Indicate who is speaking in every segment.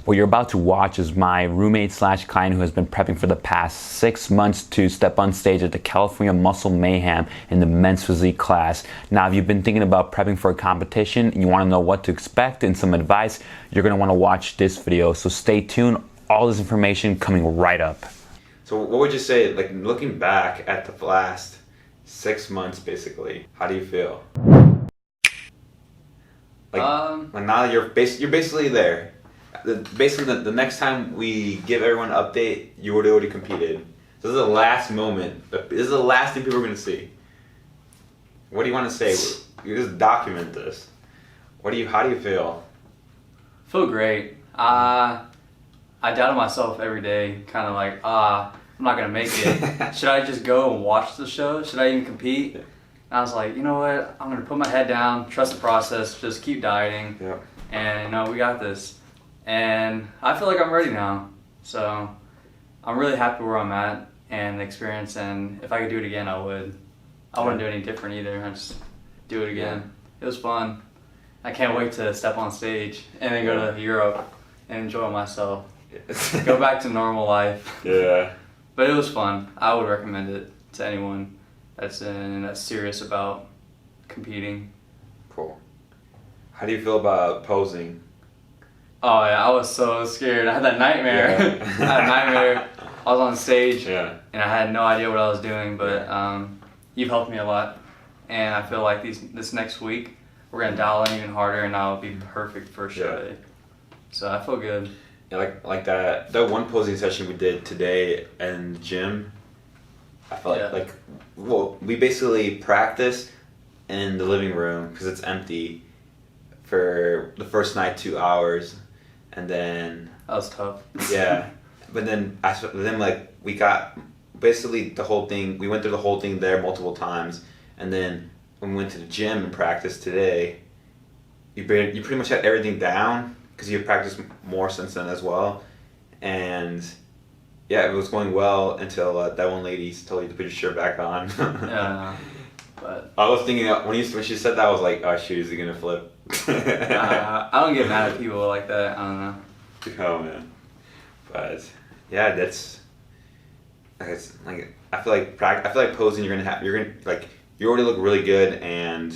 Speaker 1: What you're about to watch is my roommate slash client who has been prepping for the past 6 months to step on stage at the California Muscle Mayhem in the men's physique class. Now, if you've been thinking about prepping for a competition and you want to know what to expect and some advice, you're going to want to watch this video. So stay tuned. All this information coming right up.
Speaker 2: So what would you say, like looking back at the last 6 months basically, how do you feel? Like now that you're basically there. Basically, the next time we give everyone an update, you would already competed. So this is the last moment. This is the last thing people are going to see. What do you want to say? You just document this. How do you feel?
Speaker 3: I feel great. I doubted myself every day, kind of like, I'm not going to make it. Should I just go and watch the show? Should I even compete? And I was like, you know what? I'm going to put my head down, trust the process, just keep dieting.
Speaker 2: Yeah.
Speaker 3: And, we got this. And I feel like I'm ready now. So I'm really happy where I'm at and the experience. And if I could do it again, I would. I wouldn't do any different either. I'd just do it again. It was fun. I can't wait to step on stage and then go to Europe and enjoy myself. Go back to normal life.
Speaker 2: Yeah.
Speaker 3: But it was fun. I would recommend it to anyone that's serious about competing.
Speaker 2: Cool. How do you feel about posing?
Speaker 3: Oh yeah, I was so scared. I had that nightmare.
Speaker 2: Yeah.
Speaker 3: I had a nightmare. I was on stage
Speaker 2: and
Speaker 3: I had no idea what I was doing, but you've helped me a lot. And I feel like this next week, we're going to dial in even harder and I'll be perfect for show day. So I feel good.
Speaker 2: Yeah, like that one posing session we did today in the gym, I felt like we basically practiced in the living room because it's empty for the first night, 2 hours. And then
Speaker 3: that was tough.
Speaker 2: Yeah, but then we got basically the whole thing. We went through the whole thing there multiple times, and then when we went to the gym and practiced today, you pretty much had everything down because you've practiced more since then as well. And yeah, it was going well until that one lady told you to put your shirt back on.
Speaker 3: Yeah, but
Speaker 2: I was thinking when she said that, I was like, oh shoot, is he gonna flip?
Speaker 3: I don't get mad at people like that. I don't know.
Speaker 2: Oh man, but yeah, that's like I feel like posing. You already look really good, and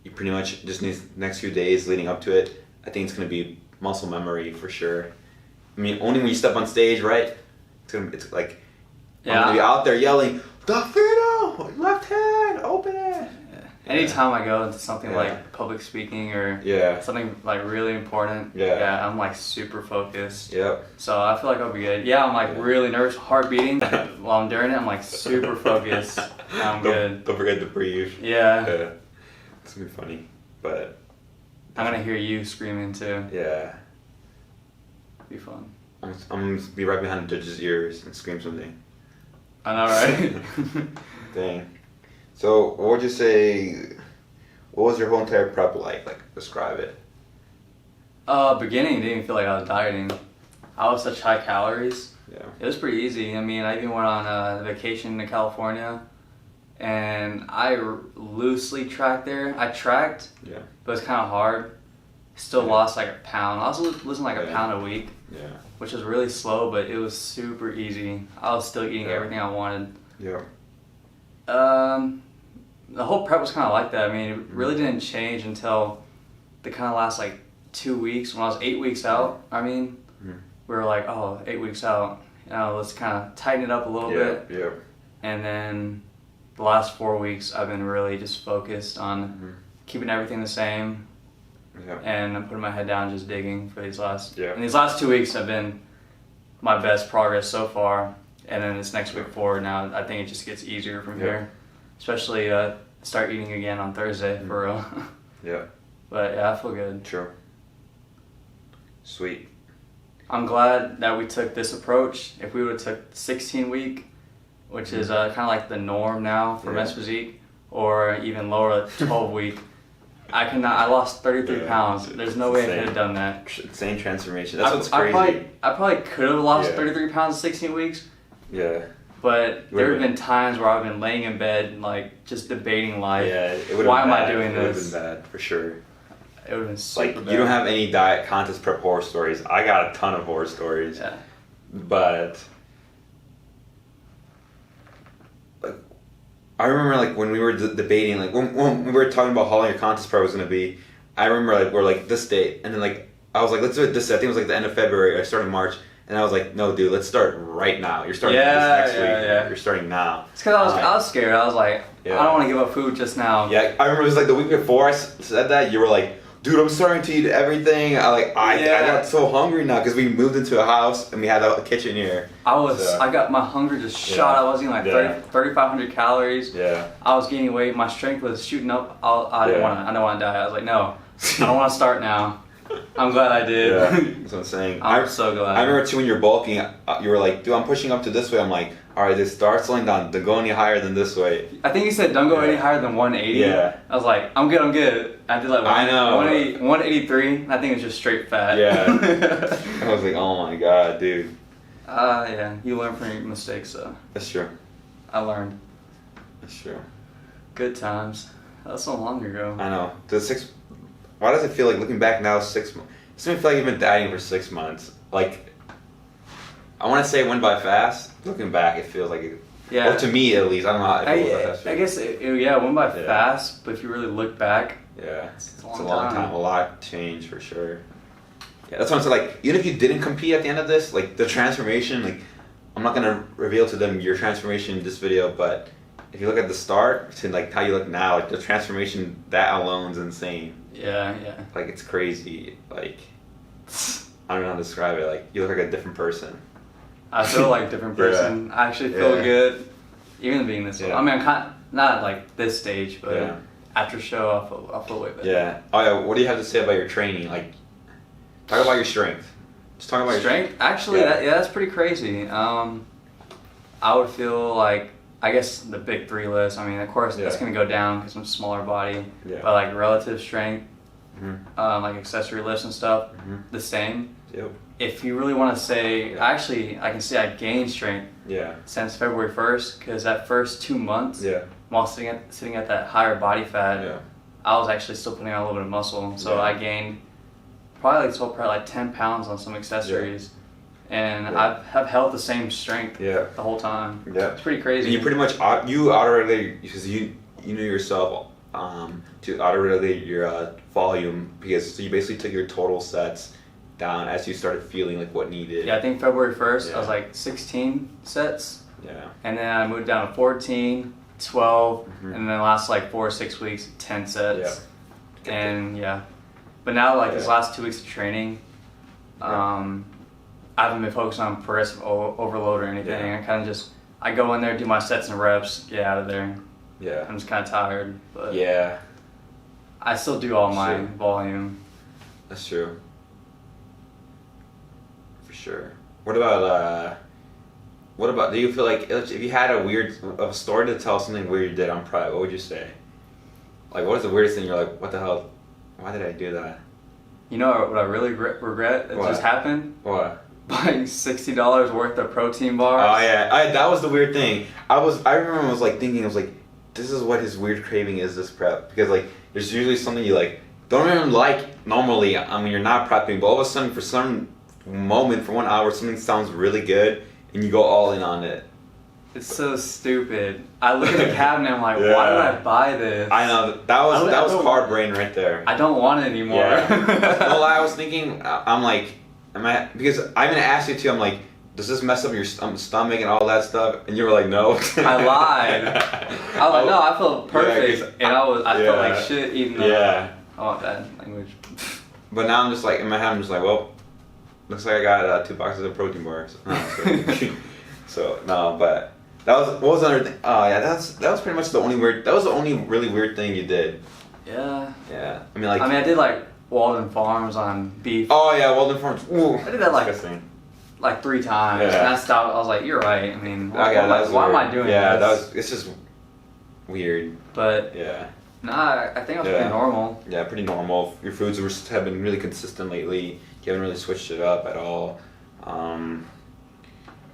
Speaker 2: you pretty much just need next few days leading up to it. I think it's gonna be muscle memory for sure. I mean, only when you step on stage, right? It's like I'm gonna be out there yelling, "Dafino, left hand, open it."
Speaker 3: Anytime I go into something like public speaking or something like really important, I'm like super focused.
Speaker 2: Yep.
Speaker 3: So I feel like I'll be good. Yeah, I'm like really nervous, heart beating while I'm doing it. I'm like super focused. I'm good.
Speaker 2: Don't forget to breathe.
Speaker 3: Yeah.
Speaker 2: It's gonna be funny, but
Speaker 3: I'm gonna hear you screaming too.
Speaker 2: Yeah.
Speaker 3: Be fun.
Speaker 2: I'm gonna be right behind the judge's ears and scream something.
Speaker 3: I know, right?
Speaker 2: Dang. So, what would you say, what was your whole entire prep like? Like, describe it.
Speaker 3: Beginning, didn't even feel like I was dieting. I was such high calories.
Speaker 2: Yeah.
Speaker 3: It was pretty easy. I mean, I even went on a vacation to California, and I loosely tracked there. I tracked, but it was kind of hard. Still lost like a pound. I was losing like a pound a week, which was really slow, but it was super easy. I was still eating everything I wanted.
Speaker 2: Yeah.
Speaker 3: The whole prep was kind of like that. I mean, it really didn't change until the kind of last like 2 weeks. When I was 8 weeks out, we were like, 8 weeks out. Let's kind of tighten it up a little bit.
Speaker 2: Yeah.
Speaker 3: And then the last 4 weeks, I've been really just focused on keeping everything the same.
Speaker 2: Yeah.
Speaker 3: And I'm putting my head down, just digging for these last. Yeah. And these last 2 weeks have been my best progress so far. And then this next week forward now, I think it just gets easier from here. Especially start eating again on Thursday, for real.
Speaker 2: Yeah.
Speaker 3: But yeah, I feel good.
Speaker 2: Sure. Sweet.
Speaker 3: I'm glad that we took this approach. If we would have took 16 week, which is kind of like the norm now for men's physique, or even lower, 12 week, I lost 33 pounds. There's no way I could have done that.
Speaker 2: Insane transformation. That's what's crazy.
Speaker 3: I probably could have lost 33 pounds in 16 weeks.
Speaker 2: Yeah.
Speaker 3: But there have been times where I've been laying in bed, like, just debating life.
Speaker 2: Yeah, it would have been
Speaker 3: Why am
Speaker 2: bad.
Speaker 3: I doing this?
Speaker 2: It would have been bad, for sure.
Speaker 3: It would have been super
Speaker 2: Like
Speaker 3: bad.
Speaker 2: you don't have any diet contest prep horror stories. I got a ton of horror stories.
Speaker 3: Yeah.
Speaker 2: But like, I remember like when we were debating, like when we were talking about how long your contest prep was gonna be. I remember like we're like this date, and then like I was like, let's do it this. I think it was like the end of February. I started March, and I was like, no, dude, let's start right now. You're starting this next week.
Speaker 3: Yeah.
Speaker 2: You're starting now.
Speaker 3: It's because I was scared. I was like,
Speaker 2: Yeah.
Speaker 3: I don't want to give up food just now.
Speaker 2: Yeah, I remember it was like the week before I said that. You were like, dude, I'm starting to eat everything. I got so hungry now because we moved into a house and we had a kitchen here.
Speaker 3: I got my hunger just shot. I was eating like 3,500 calories.
Speaker 2: Yeah.
Speaker 3: I was gaining weight. My strength was shooting up. I didn't want to die. I was like, no, I don't want to start now. I'm glad I did.
Speaker 2: Yeah, that's what I'm saying.
Speaker 3: I'm so glad.
Speaker 2: I remember too when you're bulking, you were like, dude, I'm pushing up to this way. I'm like, all right, just start slowing down. Don't go any higher than this way.
Speaker 3: I think you said don't go any higher than 180.
Speaker 2: Yeah.
Speaker 3: I was like, I'm good. I did like
Speaker 2: I know.
Speaker 3: 183. I think it was just straight fat.
Speaker 2: Yeah. I was like, oh my god, dude.
Speaker 3: Yeah. You learn from your mistakes, though.
Speaker 2: That's true.
Speaker 3: I learned.
Speaker 2: That's true.
Speaker 3: Good times. That's so long ago.
Speaker 2: I know. Why does it feel like looking back now 6 months? It doesn't feel like you've been dieting for 6 months. Like, I want to say it went by fast. Looking back, it feels like it.
Speaker 3: Yeah.
Speaker 2: Well, to me at least. I don't know how it feels.
Speaker 3: I guess it went by fast, but if you really look back,
Speaker 2: Yeah,
Speaker 3: it's
Speaker 2: a long time. A lot changed for sure. Yeah, that's what I'm saying. Like, even if you didn't compete at the end of this, like the transformation, like I'm not gonna reveal to them your transformation in this video, but if you look at the start to like how you look now, like the transformation, that alone is insane.
Speaker 3: Yeah.
Speaker 2: Like it's crazy. Like I don't know how to describe it. Like you look like a different person.
Speaker 3: I feel like a different person. I actually feel good, even being this.
Speaker 2: Yeah.
Speaker 3: I mean, I'm not like this stage, but after show, I feel way better.
Speaker 2: Yeah. Oh yeah. What do you have to say about your training? Like, talk about your strength. Just talk about your
Speaker 3: strength. Actually, that's pretty crazy. I would feel like, I guess the big 3 list. I mean, of course, that's gonna go down because I'm a smaller body.
Speaker 2: Yeah.
Speaker 3: But like relative strength, like accessory lifts and stuff, the same.
Speaker 2: Yep.
Speaker 3: If you really want to say, actually, I can say I gained strength.
Speaker 2: Yeah.
Speaker 3: Since February 1st, because that first 2 months, while sitting at that higher body fat, I was actually still putting on a little bit of muscle. So I gained probably like 10 pounds on some accessories. And I've held the same strength the whole time.
Speaker 2: Yeah.
Speaker 3: It's pretty crazy.
Speaker 2: And you pretty much auto-regulate because you knew yourself to auto-regulate your volume because you basically took your total sets down as you started feeling like what needed.
Speaker 3: Yeah, I think February 1st I was like 16 sets.
Speaker 2: Yeah.
Speaker 3: And then I moved down to 14, 12, and then the last like 4 or 6 weeks, 10 sets.
Speaker 2: Yeah.
Speaker 3: And but now like these last 2 weeks of training, I haven't been focused on progressive overload or anything. I kind of I go in there, do my sets and reps, get out of there.
Speaker 2: Yeah.
Speaker 3: I'm just kind of tired, but I still do all my volume.
Speaker 2: That's true. For sure. What about do you feel like if you had a story to tell something weird you did on Pride, what would you say? Like, what is the weirdest thing you're like, what the hell? Why did I do that?
Speaker 3: You know what I really regret that just happened?
Speaker 2: What?
Speaker 3: Buying $60 worth of protein bars.
Speaker 2: Oh yeah, that was the weird thing. I remember I was like thinking, I was like, this is what his weird craving is, this prep, because like there's usually something you like don't even like normally. I mean, you're not prepping, but all of a sudden for some moment, for 1 hour, something sounds really good, and you go all in on it.
Speaker 3: It's so stupid. I look at the cabinet and I'm like, why did I buy this?
Speaker 2: I know, that was hard brain right there.
Speaker 3: I don't want it anymore.
Speaker 2: Yeah. No lie, I was thinking, I'm like, because I'm gonna ask you too, I'm like, does this mess up your stomach and all that stuff? And you were like, no.
Speaker 3: I lied. I was like, no, I feel perfect. And I felt like shit eating them. I want bad language.
Speaker 2: But now I'm just like, in my head, I'm just like, well, looks like I got 2 boxes of protein bars. So no, but what was another thing? Oh yeah, that was pretty much the only really weird thing you did.
Speaker 3: Yeah.
Speaker 2: Yeah. I mean, I
Speaker 3: did like Walden Farms on beef.
Speaker 2: Oh yeah, Walden Farms. Ooh,
Speaker 3: I did that like 3 times.
Speaker 2: Yeah.
Speaker 3: And I stopped. I was like, you're right. I mean, why am I doing this?
Speaker 2: Yeah, it's just weird.
Speaker 3: But
Speaker 2: yeah.
Speaker 3: Nah, I think I was pretty normal.
Speaker 2: Yeah, pretty normal. Your foods have been really consistent lately. You haven't really switched it up at all.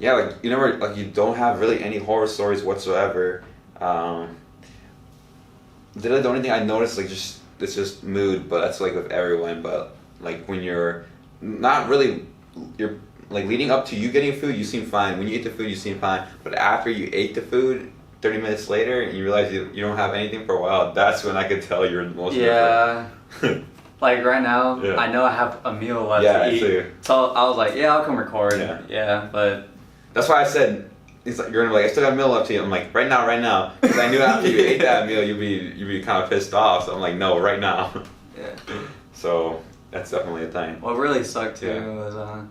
Speaker 2: Yeah, like you never, like you don't have really any horror stories whatsoever. The only thing I noticed, like just it's just mood, but that's like with everyone. But like when you're not really, you're like leading up to you getting food, you seem fine. When you eat the food, you seem fine. But after you ate the food, 30 minutes later, and you realize you don't have anything for a while, that's when I could tell you're the most.
Speaker 3: Yeah. Like right now,
Speaker 2: Yeah.
Speaker 3: I know I have a meal left
Speaker 2: Yeah,
Speaker 3: to eat.
Speaker 2: too.
Speaker 3: So I was like, yeah, I'll come record.
Speaker 2: Yeah.
Speaker 3: But
Speaker 2: That's why I said. He's like, you're gonna be like, I still got a meal left to you. I'm like, right now, because I knew after you ate that meal, you'd be kind of pissed off. So I'm like, no, right now.
Speaker 3: yeah.
Speaker 2: So that's definitely a thing.
Speaker 3: What really sucked too
Speaker 2: Yeah.
Speaker 3: was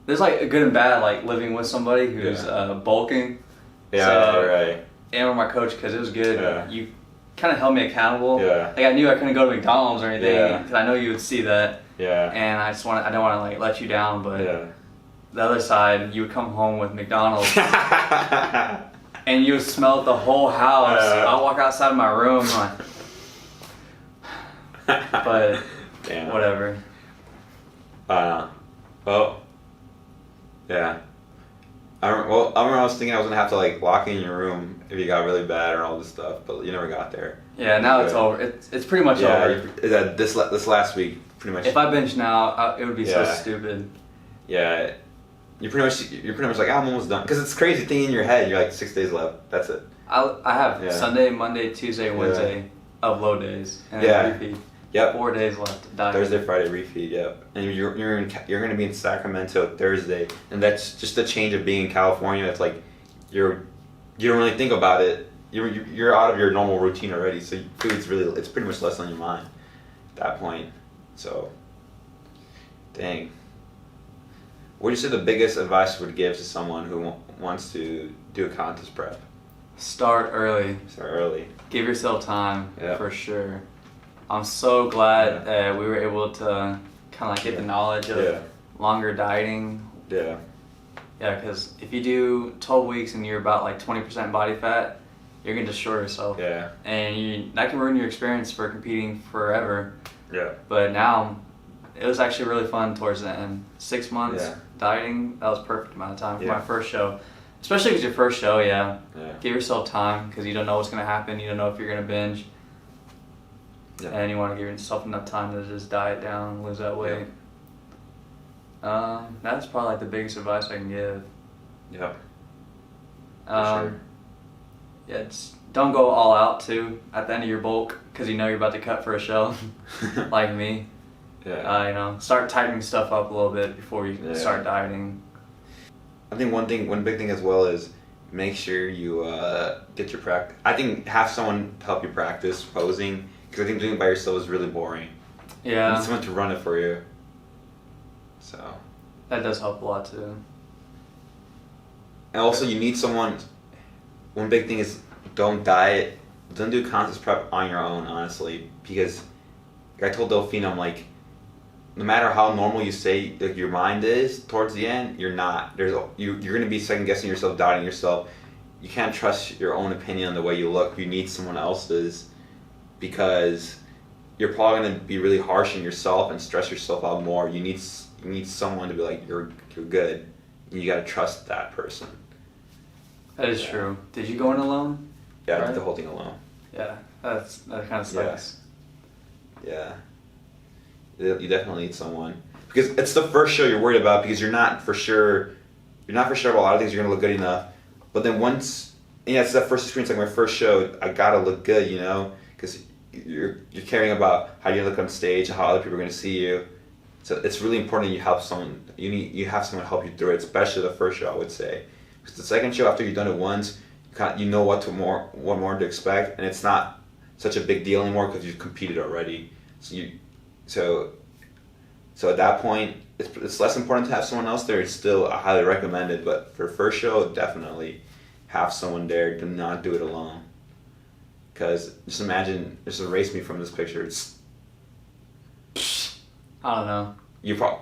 Speaker 3: there's like a good and bad, like living with somebody who's bulking.
Speaker 2: Yeah,
Speaker 3: So-
Speaker 2: right.
Speaker 3: And with my coach, because it was good.
Speaker 2: Yeah.
Speaker 3: You kind of held me accountable.
Speaker 2: Yeah.
Speaker 3: Like I knew I couldn't go to McDonald's or anything
Speaker 2: Yeah.
Speaker 3: because I know you would see that,
Speaker 2: Yeah.
Speaker 3: and I don't want to like let you down. But
Speaker 2: Yeah.
Speaker 3: the other side, you would come home with McDonald's. And you would smell it the whole house. I'll walk outside of my room, but
Speaker 2: Damn.
Speaker 3: whatever.
Speaker 2: Well, yeah. I remember I was thinking I was gonna have to like lock in your room if you got really bad or all this stuff, but you never got there.
Speaker 3: Yeah, now it's
Speaker 2: Good.
Speaker 3: over. It's pretty much over.
Speaker 2: This last week, pretty much.
Speaker 3: If I binge now, it would be so
Speaker 2: Yeah.
Speaker 3: stupid.
Speaker 2: Yeah, you're pretty much like, I'm almost done, because it's crazy thing in your head. You're like 6 days left. That's it.
Speaker 3: I have
Speaker 2: Yeah.
Speaker 3: Sunday, Monday, Tuesday, Wednesday of low days, and
Speaker 2: Yeah.
Speaker 3: then repeat.
Speaker 2: Yep.
Speaker 3: 4 days left. Dying.
Speaker 2: Thursday, Friday refeed. Yep. And you're gonna be in Sacramento Thursday, and that's just the change of being in California. It's like you don't really think about it. You're out of your normal routine already, so food's it's pretty much less on your mind at that point. So, dang. What do you say the biggest advice you would give to someone who wants to do a contest prep?
Speaker 3: Start early.
Speaker 2: Start early.
Speaker 3: Give yourself time
Speaker 2: Yeah.
Speaker 3: for sure. I'm so glad that we were able to kind of like get the knowledge of
Speaker 2: Yeah.
Speaker 3: longer dieting.
Speaker 2: Yeah.
Speaker 3: Yeah, because if you do 12 weeks and you're about like 20% body fat, you're gonna destroy yourself.
Speaker 2: Yeah.
Speaker 3: And that can ruin your experience for competing forever.
Speaker 2: Yeah.
Speaker 3: But now, it was actually really fun towards the end. 6 months
Speaker 2: Yeah.
Speaker 3: dieting, that was perfect amount of time for
Speaker 2: Yeah.
Speaker 3: my first show. Especially if it's your first show, yeah.
Speaker 2: Yeah.
Speaker 3: Give yourself time because you don't know what's gonna happen. You don't know if you're gonna binge.
Speaker 2: Yeah.
Speaker 3: And you want to give yourself enough time to just diet down, lose that weight. That's probably like the biggest advice I can give.
Speaker 2: Yep.
Speaker 3: Sure. Yeah, just don't go all out too at the end of your bulk because you know you're about to cut for a show, like me.
Speaker 2: Yeah.
Speaker 3: Start tightening stuff up a little bit before you
Speaker 2: Yeah.
Speaker 3: start dieting.
Speaker 2: I think one big thing as well is make sure you get your practice. I think have someone help you practice posing, because I think doing it by yourself is really boring. You
Speaker 3: Yeah,
Speaker 2: need someone to run it for you. So,
Speaker 3: that does help a lot too.
Speaker 2: and also you need someone. One big thing is don't diet. Don't do contest prep on your own, honestly, because like I told Delphine, I'm like, no matter how normal you say like your mind is towards the end, you're not. You're gonna be second guessing yourself, doubting yourself. You can't trust your own opinion on the way you look. You need someone else's, because you're probably gonna be really harsh on yourself and stress yourself out more. You need someone to be like, you're good. You gotta trust that person.
Speaker 3: That is
Speaker 2: Yeah.
Speaker 3: true. Did you go in alone?
Speaker 2: Yeah, I did
Speaker 3: Right.
Speaker 2: the whole thing alone.
Speaker 3: Yeah, that kind of sucks.
Speaker 2: Yeah. You definitely need someone, because it's the first show you're worried about, because you're not for sure about a lot of things. You're gonna look good enough, but then once, it's that first experience. Like my first show, I gotta look good, because you're caring about how you look on stage, how other people are gonna see you. So it's really important you help someone. You have someone help you through it, especially the first show, I would say. Because the second show, after you've done it once, you know what more to expect, and it's not such a big deal anymore because you've competed already. So at that point, it's less important to have someone else there. It's still highly recommended, but for first show, definitely have someone there. Do not do it alone. Because just imagine, just erase me from this picture.
Speaker 3: I don't know.
Speaker 2: You probably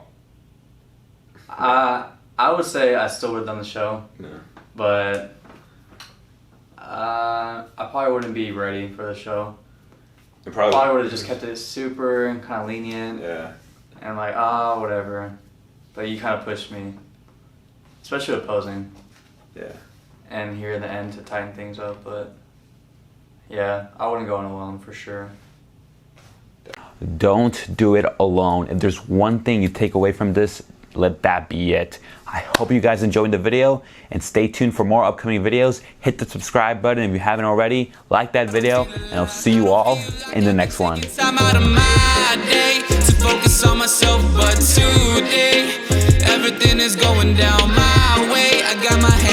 Speaker 3: I would say I still would have done the show,
Speaker 2: no.
Speaker 3: but I probably wouldn't be ready for the show.
Speaker 2: You
Speaker 3: Probably would have just kept it super kind of lenient
Speaker 2: Yeah.
Speaker 3: and like, whatever. But you kind of pushed me, especially with posing.
Speaker 2: Yeah.
Speaker 3: And here at the end to tighten things up, but yeah, I wouldn't go in alone for sure.
Speaker 1: Don't do it alone. If there's one thing you take away from this, let that be it. I hope you guys enjoyed the video, and stay tuned for more upcoming videos. Hit the subscribe button if you haven't already. Like that video, and I'll see you all in the next one.
Speaker 4: I'm out of my day to focus on myself, but today